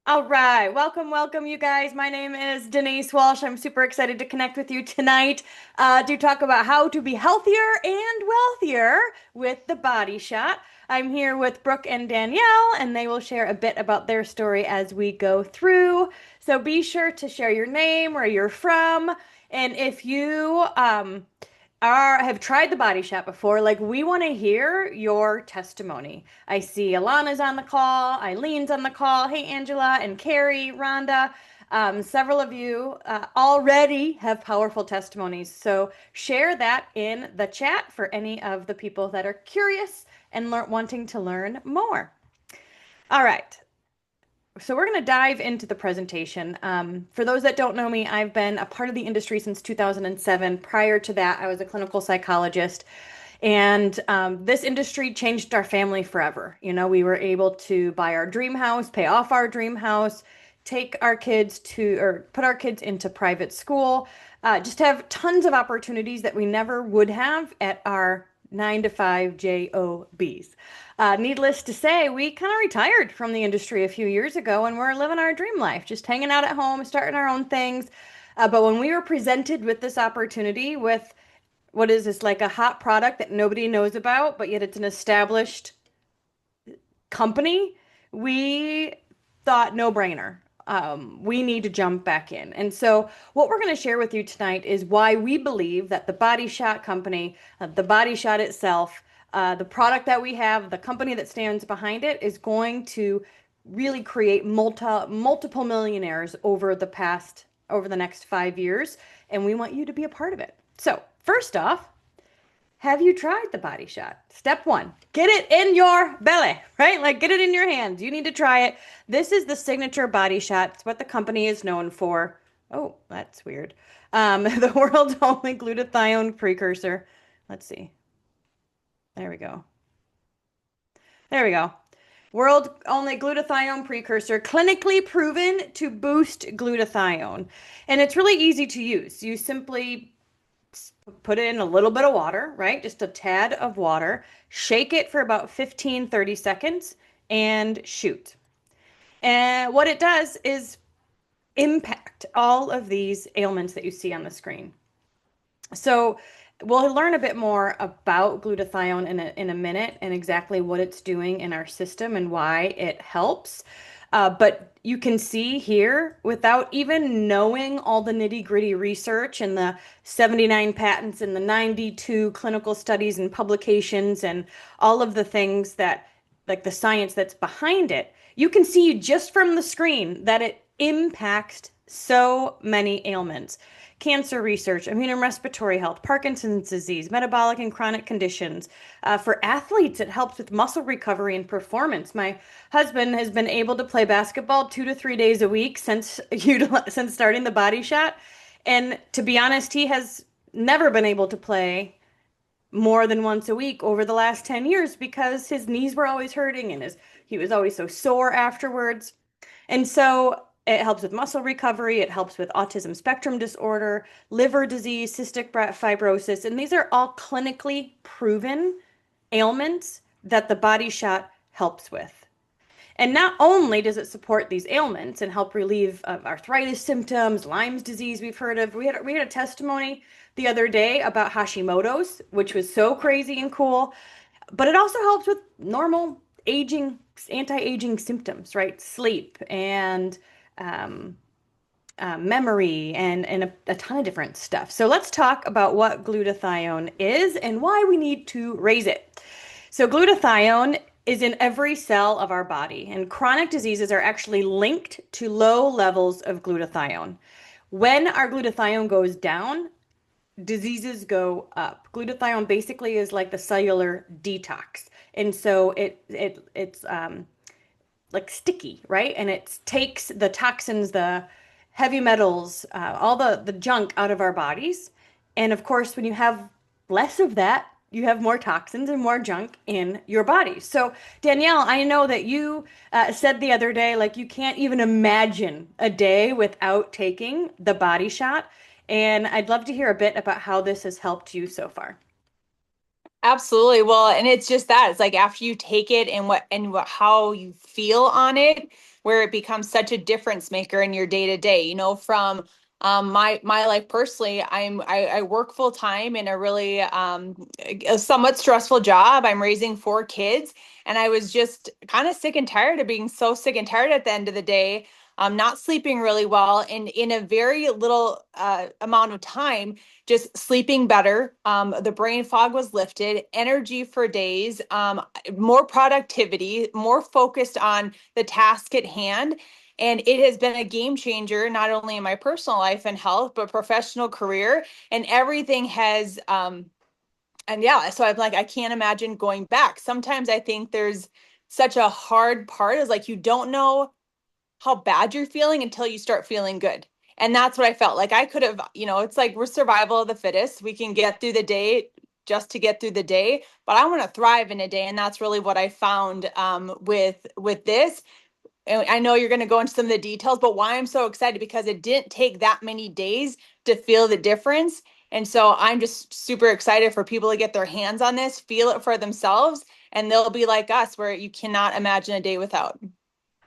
All right, welcome, you guys. My name is Denise Walsh. I'm super excited to connect with you tonight to talk about how to be healthier and wealthier with the Body Shot. I'm here with Brooke and Danielle, and they will share a bit about their story as we go through. So be sure to share your name, where you're from, and if you have tried the Body Shot before, like we want to hear your testimony. I see Alana's on the call, Eileen's on the call. Hey, Angela and Carrie, Rhonda. Several of you already have powerful testimonies. So share that in the chat for any of the people that are curious and wanting to learn more. All right. So we're going to dive into the presentation. For those that don't know me, I've been a part of the industry since 2007. Prior to that, I was a clinical psychologist. And this industry changed our family forever. You know, we were able to buy our dream house, pay off our dream house, take our kids to, or put our kids into private school, just have tons of opportunities that we never would have at our 9 to 5 jobs. Needless to say, we kind of retired from the industry a few years ago and we're living our dream life, just hanging out at home, starting our own things. But when we were presented with this opportunity with what is this, like a hot product that nobody knows about, but yet it's an established company, we thought no brainer. We need to jump back in. And so, what we're going to share with you tonight is why we believe that the Body Shot company, the Body Shot itself, the product that we have, the company that stands behind it, is going to really create multiple millionaires over the next 5 years. And we want you to be a part of it. So, first off, have you tried the Body Shot? Step one, get it in your belly, right? Like get it in your hands. You need to try it. This is the signature Body Shot. It's what the company is known for. Oh, that's weird. The world's only glutathione precursor. Let's see. There we go. There we go. World only glutathione precursor, clinically proven to boost glutathione. And it's really easy to use. You simply put it in a little bit of water, right? Just a tad of water, shake it for about 15-30 seconds, and shoot. And what it does is impact all of these ailments that you see on the screen. So we'll learn a bit more about glutathione in a minute and exactly what it's doing in our system and why it helps. But you can see here, without even knowing all the nitty-gritty research and the 79 patents and the 92 clinical studies and publications and all of the things that, like the science that's behind it, you can see just from the screen that it impacts so many ailments. Cancer research, immune and respiratory health, Parkinson's disease, metabolic and chronic conditions. For athletes, it helps with muscle recovery and performance. My husband has been able to play basketball 2 to 3 days a week since starting the Body Shot. And to be honest, he has never been able to play more than once a week over the last 10 years because his knees were always hurting and he was always so sore afterwards. And so it helps with muscle recovery. It helps with autism spectrum disorder, liver disease, cystic fibrosis. And these are all clinically proven ailments that the Body Shot helps with. And not only does it support these ailments and help relieve of arthritis symptoms, Lyme's disease we've heard of. We had a testimony the other day about Hashimoto's, which was so crazy and cool. But it also helps with normal aging, anti-aging symptoms, right? Sleep and memory and a ton of different stuff. So let's talk about what glutathione is and why we need to raise it. So glutathione is in every cell of our body, and chronic diseases are actually linked to low levels of glutathione. When our glutathione goes down, diseases go up. Glutathione basically is like the cellular detox, and so it's like sticky, right? And it takes the toxins, the heavy metals, all the junk out of our bodies. And of course, when you have less of that, you have more toxins and more junk in your body. So, Danielle, I know that you said the other day, like you can't even imagine a day without taking the Body Shot. And I'd love to hear a bit about how this has helped you so far. Absolutely. Well, and it's just that it's like after you take it and how you feel on it, where it becomes such a difference maker in your day to day. From my life personally, I work full time in a really a somewhat stressful job. I'm raising four kids, and I was just kind of sick and tired of being so sick and tired at the end of the day. Not sleeping really well, and in a very little amount of time just sleeping better. The brain fog was lifted, energy for days, more productivity, more focused on the task at hand. And it has been a game changer, not only in my personal life and health, but professional career. And everything has, and yeah, so I'm like, I can't imagine going back. Sometimes I think there's such a hard part is like you don't know how bad you're feeling until you start feeling good. And that's what I felt like I could have, it's like we're survival of the fittest. We can get through the day just to get through the day, but I want to thrive in a day. And that's really what I found with this. And I know you're going to go into some of the details, but why I'm so excited because it didn't take that many days to feel the difference. And so I'm just super excited for people to get their hands on this, feel it for themselves, and they'll be like us, where you cannot imagine a day without.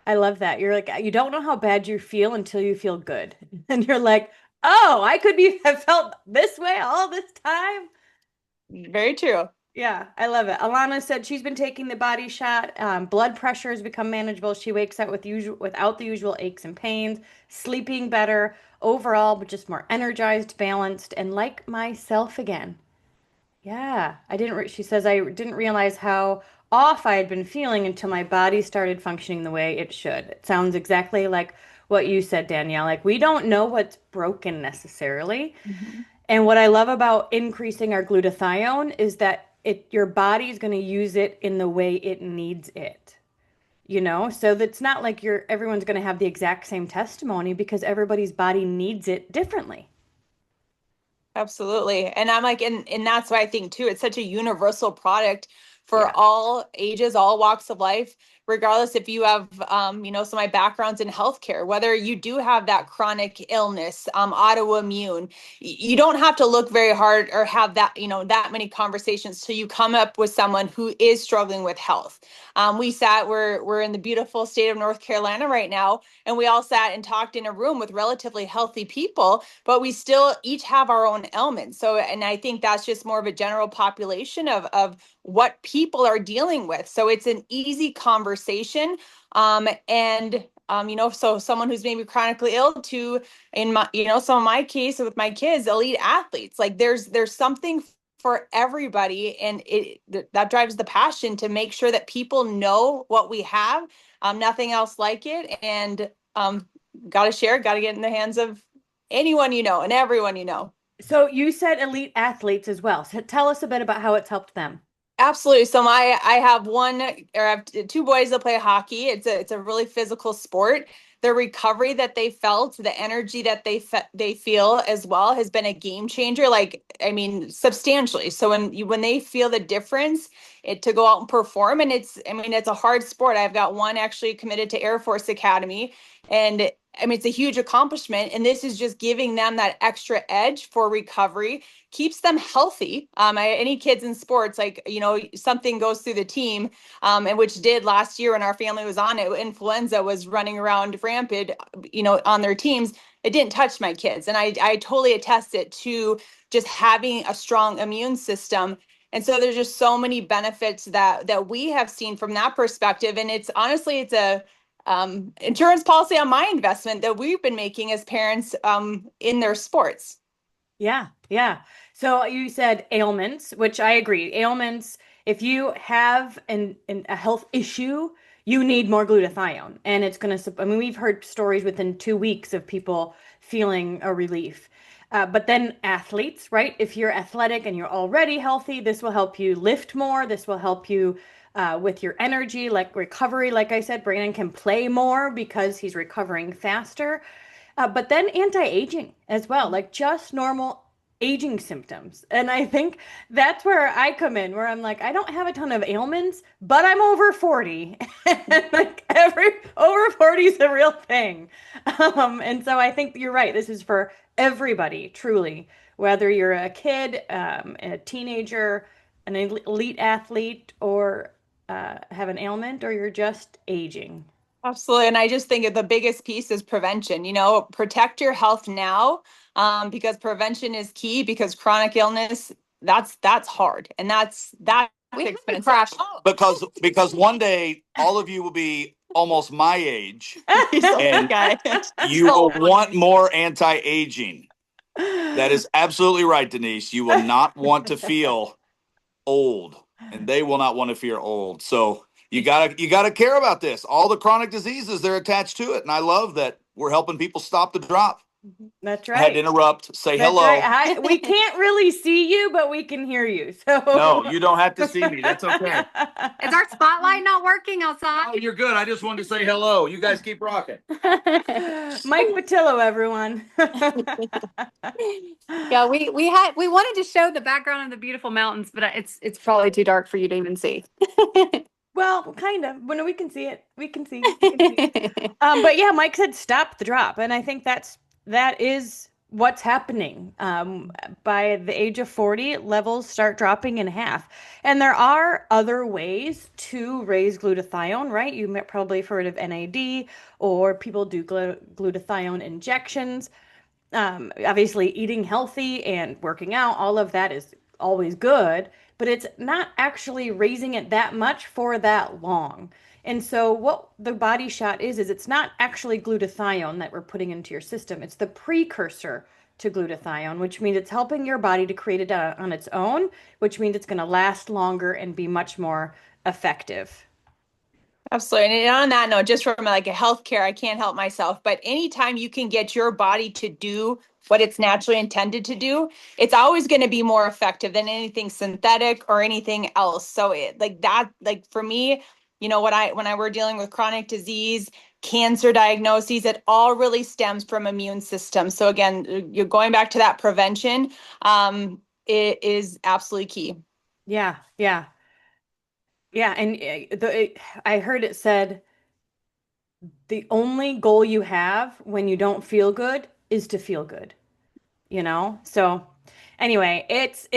I love that. You're like, you don't know how bad you feel until you feel good. And you're like, oh, I could be have felt this way all this time. Very true. Yeah, I love it. Alana said she's been taking the body shot. Blood pressure has become manageable. She wakes up without the usual aches and pains, sleeping better overall, but just more energized, balanced, and like myself again. Yeah, she says I didn't realize how off I had been feeling until my body started functioning the way it should. It sounds exactly like what you said, Danielle. Like we don't know what's broken necessarily. Mhm. And what I love about increasing our glutathione is that your body's going to use it in the way it needs it. So that's not like everyone's going to have the exact same testimony because everybody's body needs it differently. Absolutely. And I'm like, and that's why I think too, it's such a universal product for Yeah. all ages, all walks of life, regardless if you have, so my background's in healthcare, whether you do have that chronic illness, autoimmune, you don't have to look very hard or have that, that many conversations till you come up with someone who is struggling with health. We're in the beautiful state of North Carolina right now, and we all sat and talked in a room with relatively healthy people, but we still each have our own ailments. So, and I think that's just more of a general population of what people are dealing with. So it's an easy conversation. So someone who's maybe chronically ill to, in my, some of my case with my kids, elite athletes, like there's something for everybody, and that drives the passion to make sure that people know what we have, nothing else like it, and got to share, got to get in the hands of anyone you know and everyone you know. So you said elite athletes as well. So tell us a bit about how it's helped them. Absolutely. So I have I have two boys that play hockey. It's a really physical sport. The recovery that they felt, the energy that they feel as well has been a game changer. Like, I mean, substantially. So when they feel the difference, to go out and perform, and it's a hard sport. I've got one actually committed to Air Force Academy, and I mean it's a huge accomplishment. And this is just giving them that extra edge for recovery, keeps them healthy. Any kids in sports, like, something goes through the team, and which did last year when our family was on it, influenza was running around rampant, on their teams. It didn't touch my kids. And I totally attest it to just having a strong immune system. And so there's just so many benefits that we have seen from that perspective. And it's honestly, it's a insurance policy on my investment that we've been making as parents in their sports. Yeah, yeah. So you said ailments, which I agree. Ailments, if you have a health issue, you need more glutathione. And it's going to, I mean, we've heard stories within 2 weeks of people feeling a relief. But then athletes, right? If you're athletic and you're already healthy, this will help you lift more. This will help you with your energy, like recovery. Like I said, Brandon can play more because he's recovering faster. But then anti-aging as well, like just normal aging symptoms. And I think that's where I come in, where I'm like, I don't have a ton of ailments, but I'm over 40. And like every over 40 is a real thing. And so I think you're right. This is for everybody, truly, whether you're a kid, a teenager, an elite athlete or have an ailment, or you're just aging. Absolutely. And I just think the biggest piece is prevention. Protect your health now, because prevention is key, because chronic illness, that's hard. And that's We have a expensive. crash. Because one day all of you will be almost my age, He's the and guy. you will want more anti-aging. That is absolutely right, Denise. You will not want to feel old, and they will not want to feel old. So you gotta care about this. All the chronic diseases, they're attached to it, and I love that we're helping people stop the drop. That's I had to right. interrupt, say That's hello. right. We can't really see you, but we can hear you. So No, you don't have to see me. That's okay. Is our spotlight not working outside? Oh, you're good. I just wanted to say hello. You guys keep rocking. Mike Patillo, everyone. Yeah, we wanted to show the background of the beautiful mountains, but it's probably too dark for you to even see. Well, kind of. When we can see it, we can see. We can see. But yeah, Mike said stop the drop, and I think that is what's happening. By the age of 40, levels start dropping in half, and there are other ways to raise glutathione, right? You might probably have heard of NAD, or people do glutathione injections. Obviously, eating healthy and working out, all of that is always good, but it's not actually raising it that much for that long. And so what the Body Shot is it's not actually glutathione that we're putting into your system. It's the precursor to glutathione, which means it's helping your body to create it on its own, which means it's going to last longer and be much more effective. Absolutely. And on that note, just from like a healthcare, I can't help myself, but anytime you can get your body to do what it's naturally intended to do, it's always going to be more effective than anything synthetic or anything else. So like for me, when I were dealing with chronic disease, cancer diagnoses, it all really stems from immune system. So again, you're going back to that prevention. It is absolutely key. Yeah, yeah. Yeah, and I heard it said the only goal you have when you don't feel good is to feel good, you know? So anyway, it's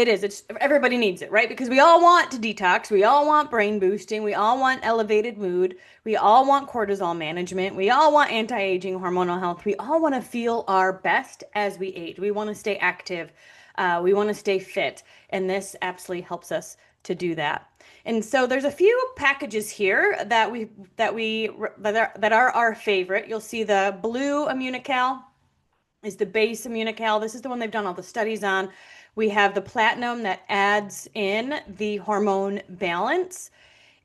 everybody needs it, right? Because we all want to detox, we all want brain boosting, we all want elevated mood, we all want cortisol management, we all want anti-aging hormonal health, we all want to feel our best as we age. We want to stay active, we want to stay fit, and this absolutely helps us to do that. And so there's a few packages here that are our favorite. You'll see the blue Immunical is the base Immunical. This is the one they've done all the studies on. We have the platinum that adds in the hormone balance.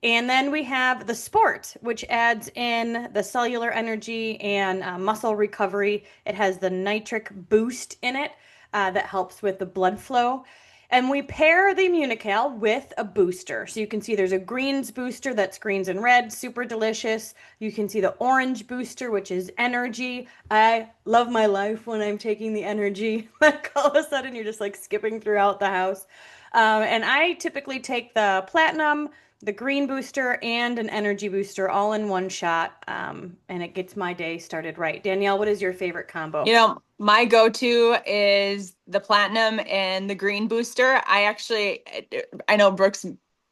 And then we have the sport, which adds in the cellular energy and muscle recovery. It has the nitric boost in it that helps with the blood flow. And we pair the Immunical with a booster. So you can see there's a greens booster that's greens and red, super delicious. You can see the orange booster, which is energy. I love my life when I'm taking the energy. Like all of a sudden you're just like skipping throughout the house. And I typically take the platinum, the green booster, and an energy booster all in one shot. And it gets my day started right. Danielle, what is your favorite combo? My go-to is the platinum and the green booster. I know Brooke's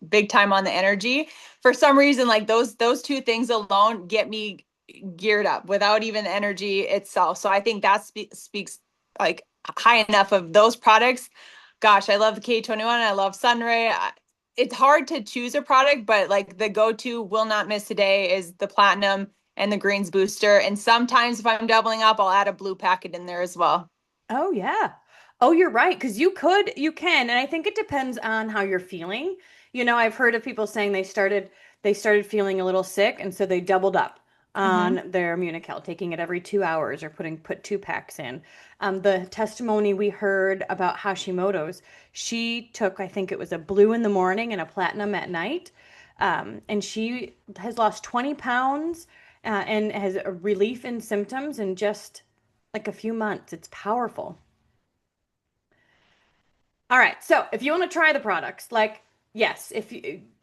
big time on the energy. For some reason, like those two things alone get me geared up without even the energy itself. So I think that speaks like high enough of those products. Gosh, I love the K21. I love Sunray. It's hard to choose a product, but like the go-to will not miss today is the platinum and the greens booster. And sometimes if I'm doubling up, I'll add a blue packet in there as well. Oh yeah. Oh, you're right. Because you can. And I think it depends on how you're feeling. I've heard of people saying they started feeling a little sick, and so they doubled up on their Immunical, taking it every 2 hours or put 2 packs in. The testimony we heard about Hashimoto's, she took, I think it was a blue in the morning and a platinum at night. And she has lost 20 pounds and has a relief in symptoms in just like a few months. It's powerful. All right. So if you want to try the products, yes,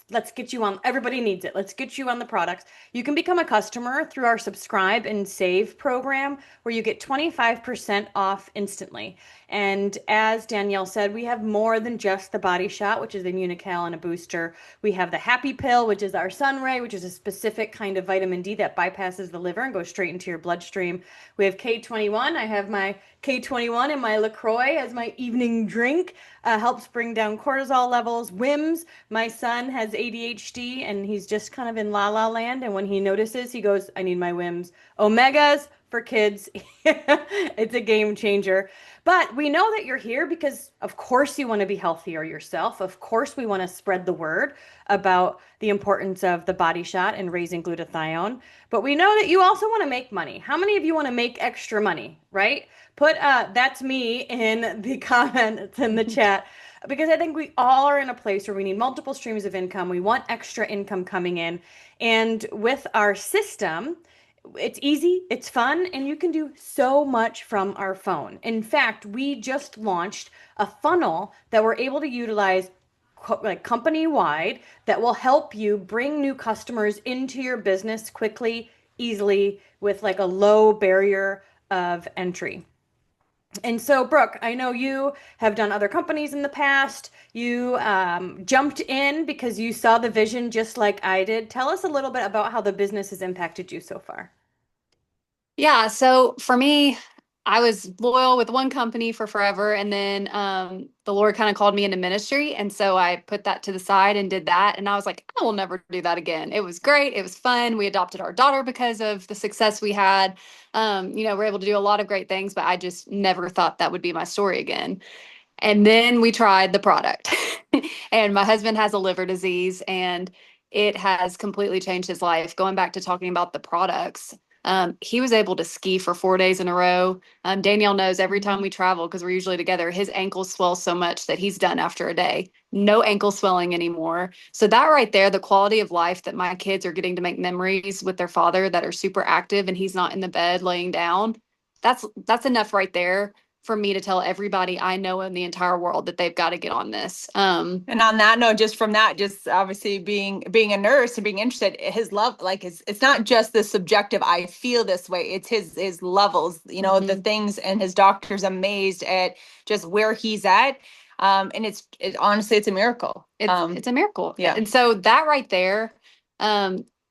let's get you on, everybody needs it. Let's get you on the products. You can become a customer through our subscribe and save program where you get 25% off instantly. And as Danielle said, we have more than just the Body Shot, which is the Immunical and a booster. We have the Happy Pill, which is our Sun Ray, which is a specific kind of vitamin D that bypasses the liver and goes straight into your bloodstream. We have K21. I have my K21 and my LaCroix as my evening drink. Helps bring down cortisol levels. Wims, my son has ADHD and he's just kind of in la la land. And when he notices, he goes, I need my Wims. Omegas for kids. It's a game changer. But we know that you're here because, of course, you want to be healthier yourself. Of course, we want to spread the word about the importance of the Body Shot and raising glutathione. But we know that you also want to make money. How many of you want to make extra money, right? Put that's me in the comments in the chat because I think we all are in a place where we need multiple streams of income. We want extra income coming in. And with our system, it's easy, it's fun, and you can do so much from our phone. In fact, we just launched a funnel that we're able to utilize like company-wide that will help you bring new customers into your business quickly, easily, with like a low barrier of entry. And so, Brooke, I know you have done other companies in the past. You jumped in because you saw the vision just like I did. Tell us a little bit about how the business has impacted you so far. Yeah, so for me, I was loyal with one company for forever, and then the Lord kind of called me into ministry, and so I put that to the side and did that, and I was like, I will never do that again. It was great, it was fun. We adopted our daughter because of the success we had. We're able to do a lot of great things, but I just never thought that would be my story again. And then we tried the product, and my husband has a liver disease, and it has completely changed his life. Going back to talking about the products, he was able to ski for 4 days in a row. Danielle knows every time we travel, because we're usually together, his ankles swell so much that he's done after a day. No ankle swelling anymore. So that right there, the quality of life that my kids are getting to make memories with their father that are super active and he's not in the bed laying down, that's enough right there for me to tell everybody I know in the entire world that they've got to get on this. And on that note, just from that, just obviously being a nurse and being interested, his love, like it's not just the subjective, I feel this way. It's his levels, the things, and his doctor's amazed at just where he's at. And it's honestly, it's a miracle. It's a miracle. Yeah. And so that right there,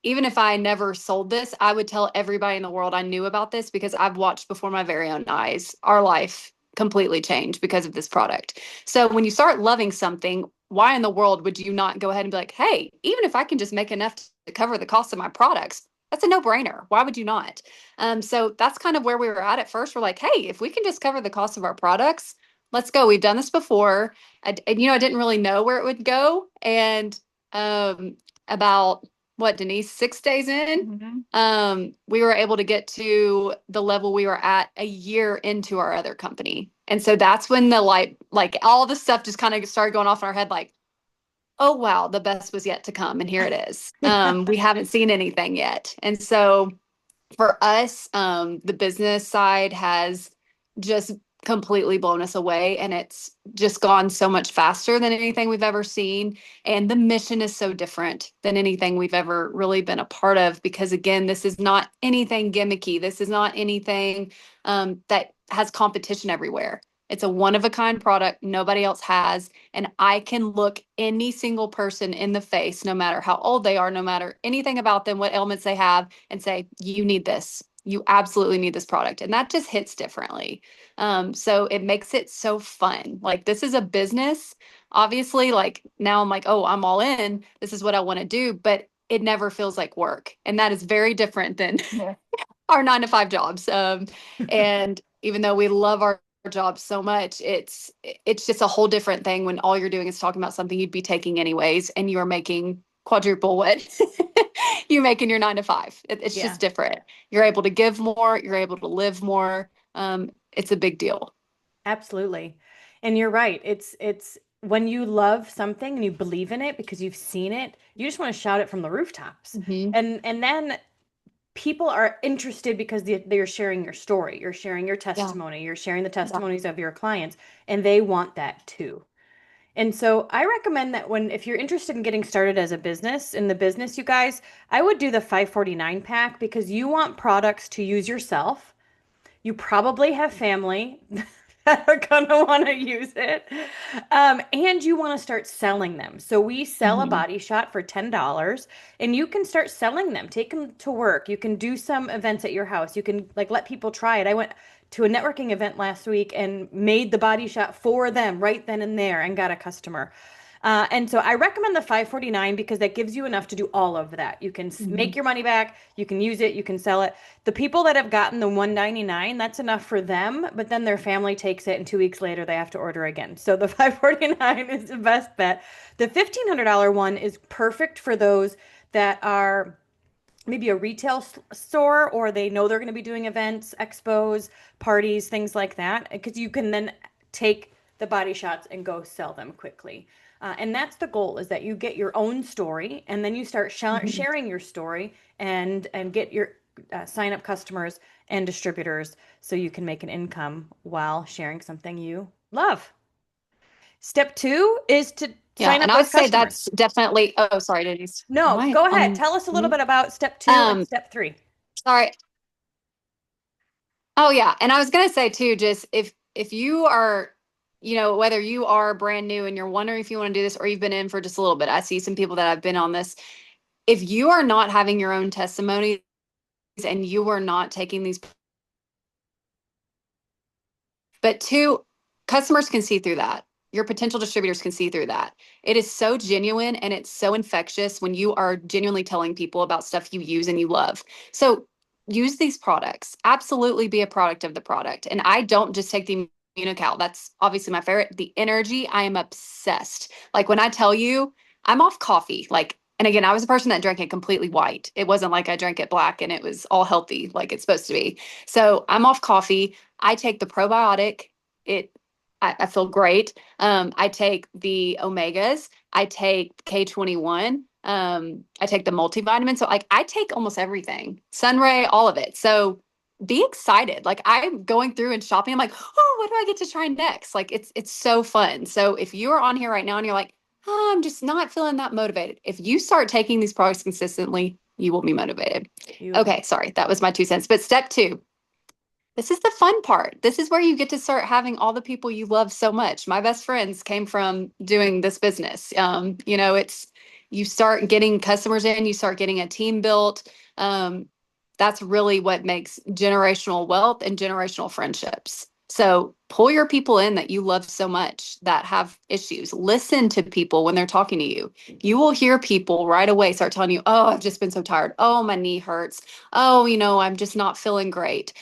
even if I never sold this, I would tell everybody in the world I knew about this because I've watched before my very own eyes our life completely change because of this product. So when you start loving something, why in the world would you not go ahead and be like, hey, even if I can just make enough to cover the cost of my products, that's a no-brainer. Why would you not? So that's kind of where we were at first. We're like, hey, if we can just cover the cost of our products, let's go. We've done this before. I didn't really know where it would go. And about what, Denise, 6 days in, we were able to get to the level we were at a year into our other company. And so that's when the like all the stuff just kind of started going off in our head, like, oh, wow, the best was yet to come. And here it is. We haven't seen anything yet. And so for us, the business side has just completely blown us away, and it's just gone so much faster than anything we've ever seen. And the mission is so different than anything we've ever really been a part of, because again, this is not anything gimmicky. This is not anything that has competition everywhere. It's a one-of-a-kind product nobody else has, and I can look any single person in the face, no matter how old they are, no matter anything about them, what ailments they have, and say, you need this. You absolutely need this product. And that just hits differently. So it makes it so fun. Like, this is a business. Obviously, like, now I'm like, oh, I'm all in. This is what I want to do. But it never feels like work. And that is very different than our 9-to-5 jobs. And even though we love our job so much, it's just a whole different thing when all you're doing is talking about something you'd be taking anyways, and you are making quadruple what you make in your 9-to-5. It's just different. You're able to give more. You're able to live more. It's a big deal. Absolutely. And you're right. It's when you love something and you believe in it because you've seen it, you just want to shout it from the rooftops. And then people are interested because they're sharing your story. You're sharing your testimony. You're sharing the testimonies of your clients, and they want that too. And so I recommend that if you're interested in getting started as a business, in the business, you guys, I would do the 549 pack because you want products to use yourself. You probably have family that are gonna want to use it. And you want to start selling them. So we sell a Mhm. body shot for $10 and you can start selling them. Take them to work. You can do some events at your house. You can like let people try it. I went to a networking event last week and made the body shot for them right then and there and got a customer. And so I recommend the 549 because that gives you enough to do all of that. You can make Mhm. your money back, you can use it, you can sell it. The people that have gotten the 199, that's enough for them, but then their family takes it and 2 weeks later they have to order again. So the 549 is the best bet. The $1,500 one is perfect for those that are maybe a retail store or they know they're going to be doing events, expos, parties, things like that, because you can then take the body shots and go sell them quickly. And that's the goal is that you get your own story and then you start Mhm. sharing your story and get your sign up customers and distributors so you can make an income while sharing something you love. Step two is to Yeah, sign and up I would those say customers. that's definitely. Oh, sorry, Denise. Am No, I go ahead. on Tell us a little mute? bit about step two and Um, step three. sorry. Oh yeah, and I was gonna say too, just if you are, whether you are brand new and you're wondering if you want to do this or you've been in for just a little bit. I see some people that have been on this. If you are not having your own testimonies and you are not taking these, but two, customers can see through that. Your potential distributors can see through that. It is so genuine and it's so infectious when you are genuinely telling people about stuff you use and you love. So use these products. Absolutely be a product of the product. And I don't just take the Immunocal. That's obviously my favorite. The energy, I am obsessed. Like when I tell you, I'm off coffee. Like, and again, I was a person that drank it completely white. It wasn't like I drank it black and it was all healthy like it's supposed to be. So I'm off coffee. I take the probiotic. It I feel great. I take the omegas. I take K21. I take the multivitamin. So like I take almost everything. Sunray, all of it. So be excited. Like I'm going through and shopping. I'm like, oh, what do I get to try next? Like it's so fun. So if you are on here right now and you're like, oh, I'm just not feeling that motivated. If you start taking these products consistently, you will be motivated. Beautiful. Okay, sorry, that was my 2 cents. But step two, this is the fun part. This is where you get to start having all the people you love so much. My best friends came from doing this business. It's you start getting customers in, you start getting a team built. That's really what makes generational wealth and generational friendships. So pull your people in that you love so much that have issues. Listen to people when they're talking to you. You will hear people right away start telling you, oh, I've just been so tired. Oh, my knee hurts. Oh, I'm just not feeling great.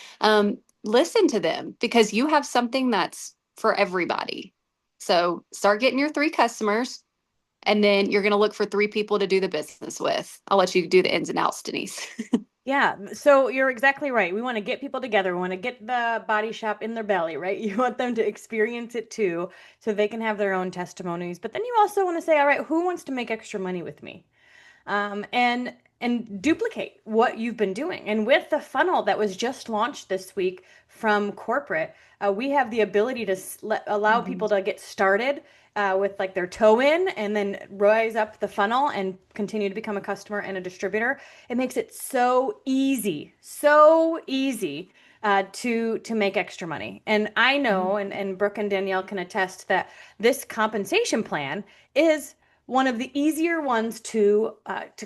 Listen to them because you have something that's for everybody. So start getting your 3 customers and then you're going to look for 3 people to do the business with. I'll let you do the ins and outs, Denise. Yeah, so you're exactly right. We want to get people together. We want to get the body shop in their belly, right? You want them to experience it too, so they can have their own testimonies. But then you also want to say, all right, who wants to make extra money with me? And duplicate what you've been doing. And with the funnel that was just launched this week from corporate, we have the ability to allow Mhm. people to get started with like their toe in and then rise up the funnel and continue to become a customer and a distributor. It makes it so easy to make extra money. And I know, and Brooke and Danielle can attest that this compensation plan is one of the easier ones to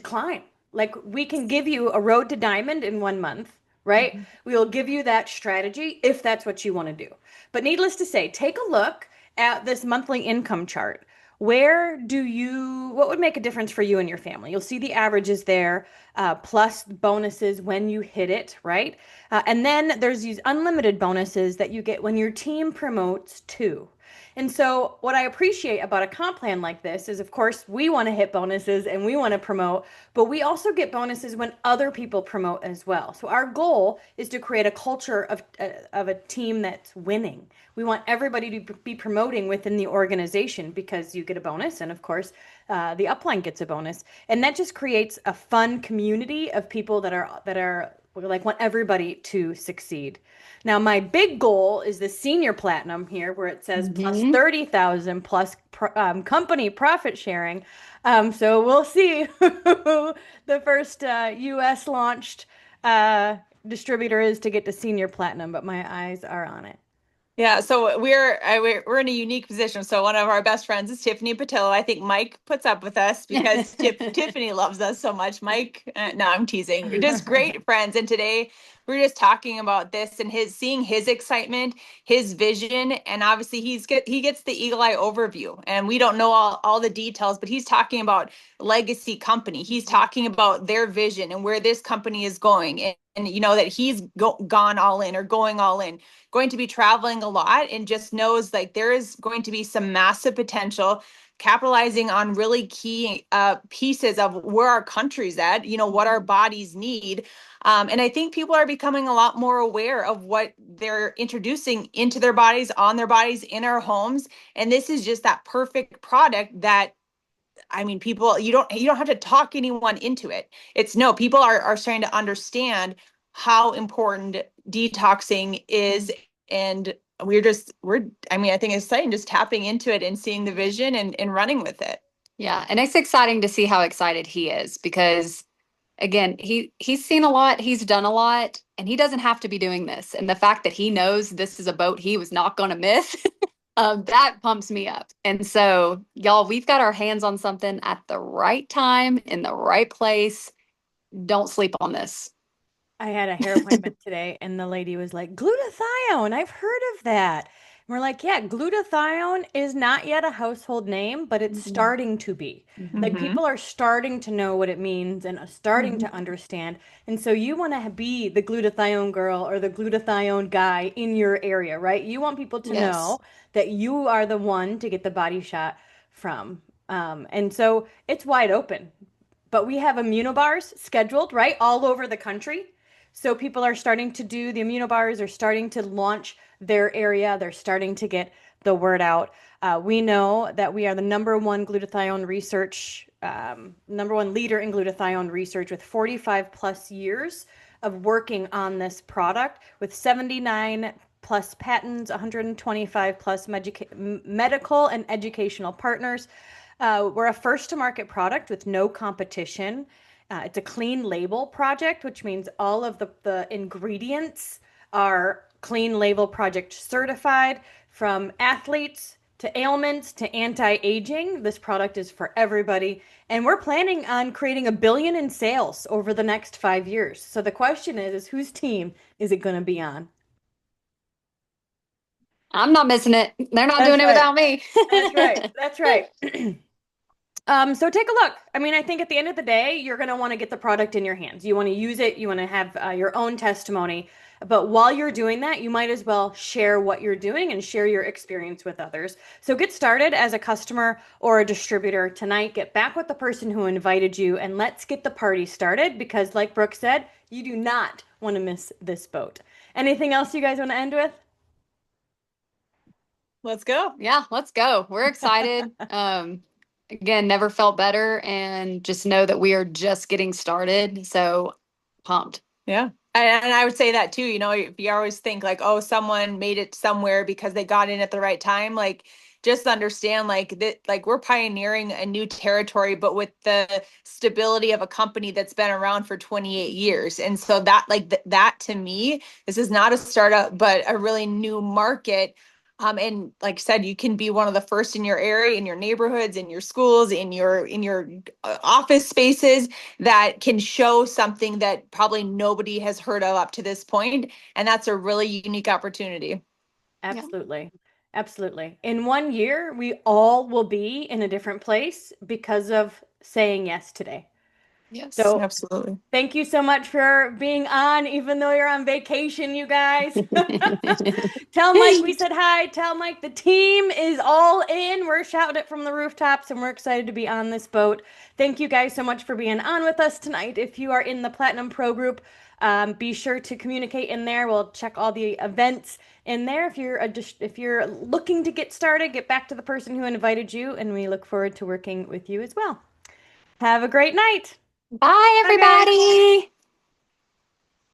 climb. Like we can give you a road to diamond in 1 month, right? Mhm. We will give you that strategy if that's what you want to do. But needless to say, take a look at this monthly income chart. What would make a difference for you and your family? You'll see the averages there, plus bonuses when you hit it, right? And then there's these unlimited bonuses that you get when your team promotes too. And so, what I appreciate about a comp plan like this is, of course, we want to hit bonuses and we want to promote, but we also get bonuses when other people promote as well. So, our goal is to create a culture of a team that's winning. We want everybody to be promoting within the organization because you get a bonus, and of course, the upline gets a bonus, and that just creates a fun community of people that are like want everybody to succeed. Now, my big goal is the senior platinum here, where it says plus Mhm. 30,000 plus company profit sharing. So we'll see who the first US launched uh, distributor is to get to senior platinum, but my eyes are on it. Yeah, so we're in a unique position. So one of our best friends is Tiffany Patillo. I think Mike puts up with us because Tiffany loves us so much. Mike, no, I'm teasing. We're just great friends. And today we're just talking about this and seeing his excitement, his vision, and obviously he gets the eagle eye overview. And we don't know all the details, but he's talking about legacy company. He's talking about their vision and where this company is going, and you know that he's gone all in or going all in, going to be traveling a lot, and just knows like there is going to be some massive potential capitalizing on really key pieces of where our country's at, you know, what our bodies need. And I think people are becoming a lot more aware of what they're introducing into their bodies, on their bodies, in our homes. And this is just that perfect product that, I mean, people, you don't have to talk anyone into it. It's no, people are starting to understand how important detoxing is. And I mean, I think it's exciting just tapping into it and seeing the vision and running with it. Yeah, and it's exciting to see how excited he is because again, he's seen a lot, he's done a lot, and he doesn't have to be doing this. And the fact that he knows this is a boat he was not going to miss, that pumps me up. And so, y'all, we've got our hands on something at the right time in the right place. Don't sleep on this. I had a hair appointment today, and the lady was like, glutathione, I've heard of that. And we're like, yeah, glutathione is not yet a household name, but it's starting to be. Like, Mhm. people are starting to know what it means and are starting to understand. And so you want to be the glutathione girl or the glutathione guy in your area, right? You want people to Yes. know that you are the one to get the body shot from. And so it's wide open. But we have immunobars scheduled, right, all over the country. So people are starting to do the immunobars, are starting to launch their area. They're starting to get the word out. We know that we are the number one glutathione research, number one leader in glutathione research with 45 plus years of working on this product with 79 plus patents, 125 plus medical and educational partners. We're a first to market product with no competition. It's a clean label project, which means all of the ingredients are clean label project certified, from athletes to ailments to anti-aging. This product is for everybody. And we're planning on creating $1 billion in sales over the next 5 years. So the question is whose team is it going to be on? I'm not missing it. They're not That's doing it right. without me. That's right. That's right. So take a look. I mean, I think at the end of the day, you're going to want to get the product in your hands. You want to use it. You want to have your own testimony. But while you're doing that, you might as well share what you're doing and share your experience with others. So get started as a customer or a distributor tonight. Get back with the person who invited you, and let's get the party started because, like Brooke said, you do not want to miss this boat. Anything else you guys want to end with? Let's go. Yeah, let's go. We're excited. Again, never felt better and just know that we are just getting started. So pumped. Yeah. And I would say that too, you know, if you always think like, oh, someone made it somewhere because they got in at the right time, like just understand like that, like we're pioneering a new territory, but with the stability of a company that's been around for 28 years. And so that like that to me, this is not a startup, but a really new market. And like I said, you can be one of the first in your area, in your neighborhoods, in your schools, in your office spaces that can show something that probably nobody has heard of up to this point. And that's a really unique opportunity. Absolutely. Absolutely. In 1 year, we all will be in a different place because of saying yes today. Yes. So Absolutely. thank you so much for being on, even though you're on vacation, you guys. Tell Mike we said hi. Tell Mike the team is all in. We're shouting it from the rooftops and we're excited to be on this boat. Thank you guys so much for being on with us tonight. If you are in the Platinum Pro group, be sure to communicate in there. We'll check all the events in there. If you're looking to get started, get back to the person who invited you, and we look forward to working with you as well. Have a great night. Bye, Bye, guys. everybody.